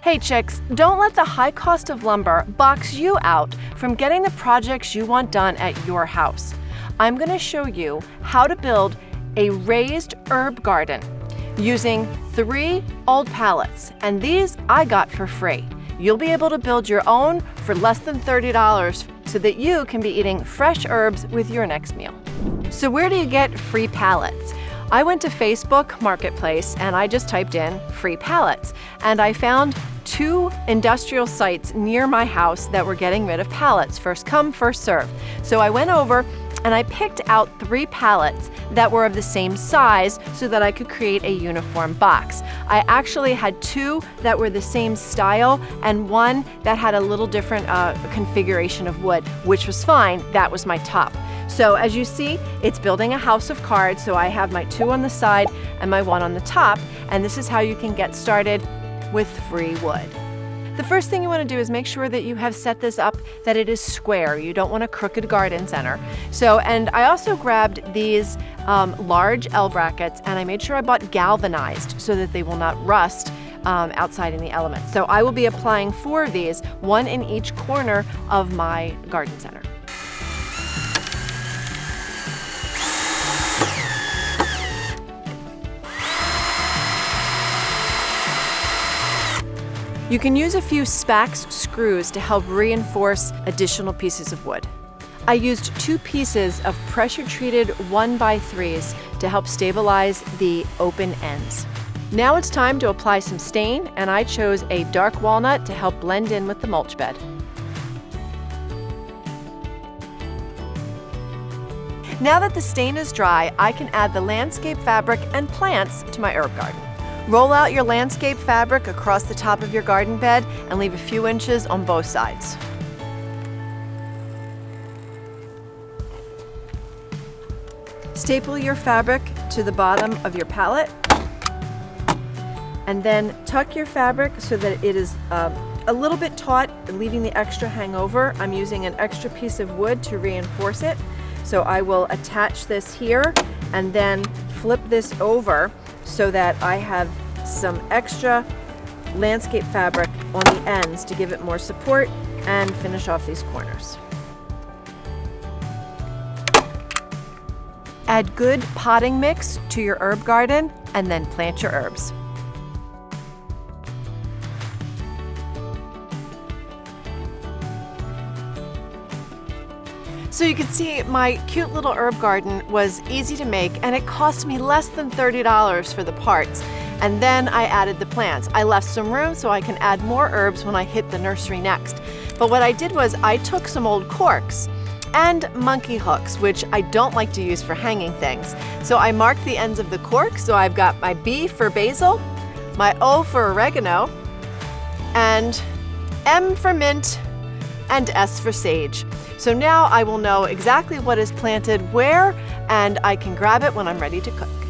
Hey chicks, don't let the high cost of lumber box you out from getting the projects you want done at your house. I'm going to show you how to build a raised herb garden using 3 old pallets, and these I got for free. You'll be able to build your own for less than $30 so that you can be eating fresh herbs with your next meal. So where do you get free pallets? I went to Facebook Marketplace and I just typed in free pallets, and I found 2 industrial sites near my house that were getting rid of pallets. First come, first serve. So I went over and I picked out 3 pallets that were of the same size so that I could create a uniform box. I actually had 2 that were the same style and 1 that had a little different configuration of wood, which was fine. That was my top. So as you see, it's building a house of cards. So I have my 2 on the side and my 1 on the top, and this is how you can get started with free wood. The first thing you want to do is make sure that you have set this up that it is square. You don't want a crooked garden center. And I also grabbed these large L brackets, and I made sure I bought galvanized so that they will not rust outside in the elements. So I will be applying 4 of these, 1 in each corner of my garden center. You can use a few Spax screws to help reinforce additional pieces of wood. I used 2 pieces of pressure-treated 1x3s to help stabilize the open ends. Now it's time to apply some stain, and I chose a dark walnut to help blend in with the mulch bed. Now that the stain is dry, I can add the landscape fabric and plants to my herb garden. Roll out your landscape fabric across the top of your garden bed and leave a few inches on both sides. Staple your fabric to the bottom of your pallet, and then tuck your fabric so that it is a little bit taut, leaving the extra hangover. I'm using an extra piece of wood to reinforce it. So I will attach this here and then flip this over so that I have some extra landscape fabric on the ends to give it more support and finish off these corners. Add good potting mix to your herb garden and then plant your herbs. So you can see my cute little herb garden was easy to make, and it cost me less than $30 for the parts. And then I added the plants. I left some room so I can add more herbs when I hit the nursery next. But what I did was I took some old corks and monkey hooks, which I don't like to use for hanging things. So I marked the ends of the cork. So I've got my B for basil, my O for oregano, and M for mint, and S for sage. So now I will know exactly what is planted where, and I can grab it when I'm ready to cook.